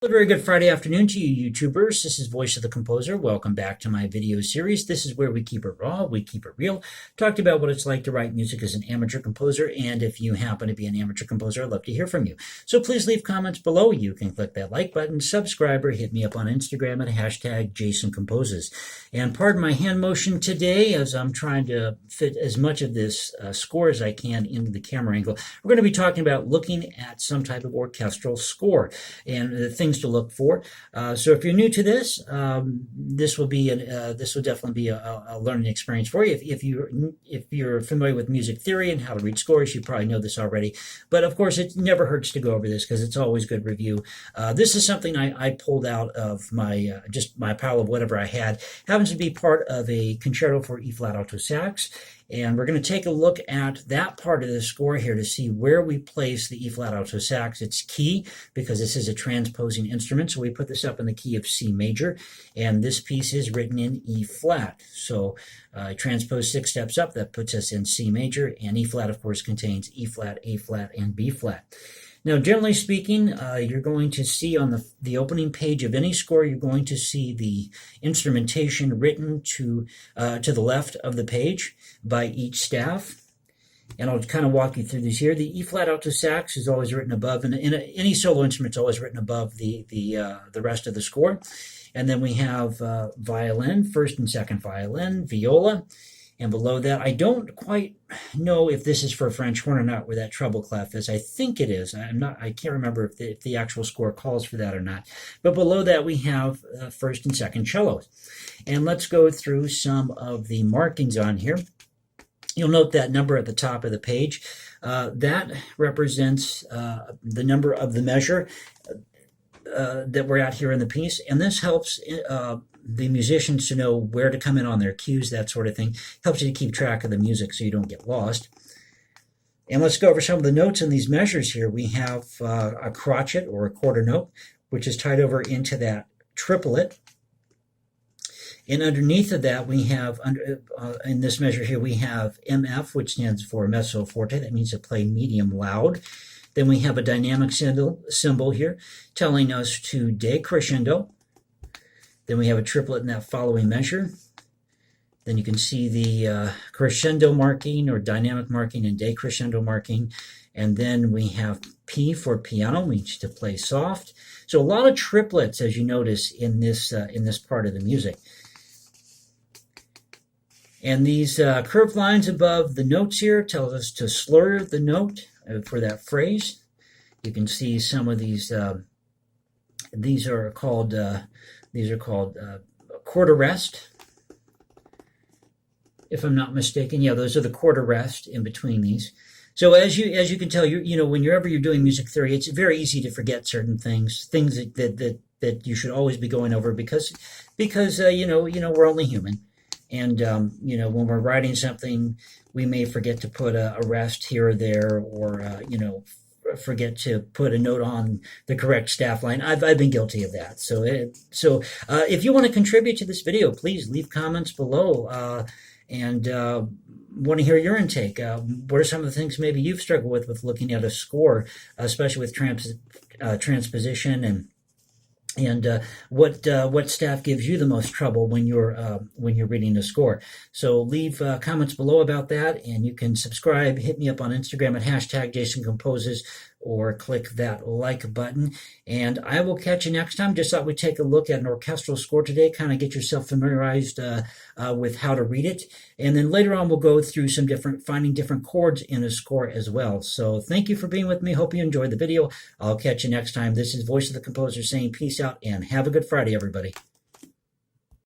A very good Friday afternoon to you YouTubers. This is Voice of the Composer. Welcome back to my video series. This is where we keep it raw, we keep it real. Talked about what it's like to write music as an amateur composer, and if you happen to be an amateur composer, I'd love to hear from you. So please leave comments below. You can click that like button, subscribe, or hit me up on Instagram at hashtag JasonComposes. And pardon my hand motion today as I'm trying to fit as much of this score as I can into the camera angle. We're going to be talking about looking at some type of orchestral score and the things to look for. So if you're new to this, this will definitely be a learning experience for you. If you're familiar with music theory and how to read scores, you probably know this already. But of course, it never hurts to go over this because it's always good review. This is something I pulled out of my just my pile of whatever I had. Happens to be part of a concerto for E flat alto sax. And we're going to take a look at that part of the score here to see where we place the E flat alto sax. It's key because this is a transposing instrument. So we put this up in the key of C major, and this piece is written in E flat. So I transpose 6 steps up. That puts us in C major, and E flat, of course, contains E flat, A flat, and B flat. Now, generally speaking, you're going to see on the opening page of any score, you're going to see the instrumentation written to the left of the page by each staff. And I'll kind of walk you through these here. The E flat alto sax is always written above, and any solo instrument is always written above the rest of the score. And then we have violin, first and second violin, viola. And below that, I don't quite know if this is for French horn or not, where that treble clef is. I think it is. I can't remember if the actual score calls for that or not. But below that, we have first and second cellos. And let's go through some of the markings on here. You'll note that number at the top of the page. That represents the number of the measure that we're at here in the piece. And this helps the musicians to know where to come in on their cues, that sort of thing. Helps you to keep track of the music so you don't get lost. And let's go over some of the notes in these measures here. We have a crotchet or a quarter note, which is tied over into that triplet. And underneath of that, we have, in this measure here, we have MF, which stands for mezzo forte. That means to play medium loud. Then we have a dynamic symbol here telling us to decrescendo. Then we have a triplet in that following measure. Then you can see the crescendo marking or dynamic marking and decrescendo marking. And then we have P for piano, means to play soft. So a lot of triplets, as you notice, in this part of the music. And these curved lines above the notes here tell us to slur the note for that phrase. You can see some of these. These are called quarter rest, if I'm not mistaken. Yeah, those are the quarter rest in between these. So as you can tell, whenever you're doing music theory, it's very easy to forget certain things that you should always be going over because we're only human. And, when we're writing something, we may forget to put a rest here or there, or, forget to put a note on the correct staff line. I've been guilty of that. So if you want to contribute to this video, please leave comments below and want to hear your intake. What are some of the things maybe you've struggled with looking at a score, especially with transposition and what staff gives you the most trouble when you're reading the score. So leave comments below about that, and you can subscribe. Hit me up on Instagram at hashtag JasonComposes, or click that like button. And I will catch you next time. Just thought we'd take a look at an orchestral score today, kind of get yourself familiarized with how to read it. And then later on, we'll go through finding different chords in a score as well. So thank you for being with me. Hope you enjoyed the video. I'll catch you next time. This is Voice of the Composer saying peace out and have a good Friday, everybody.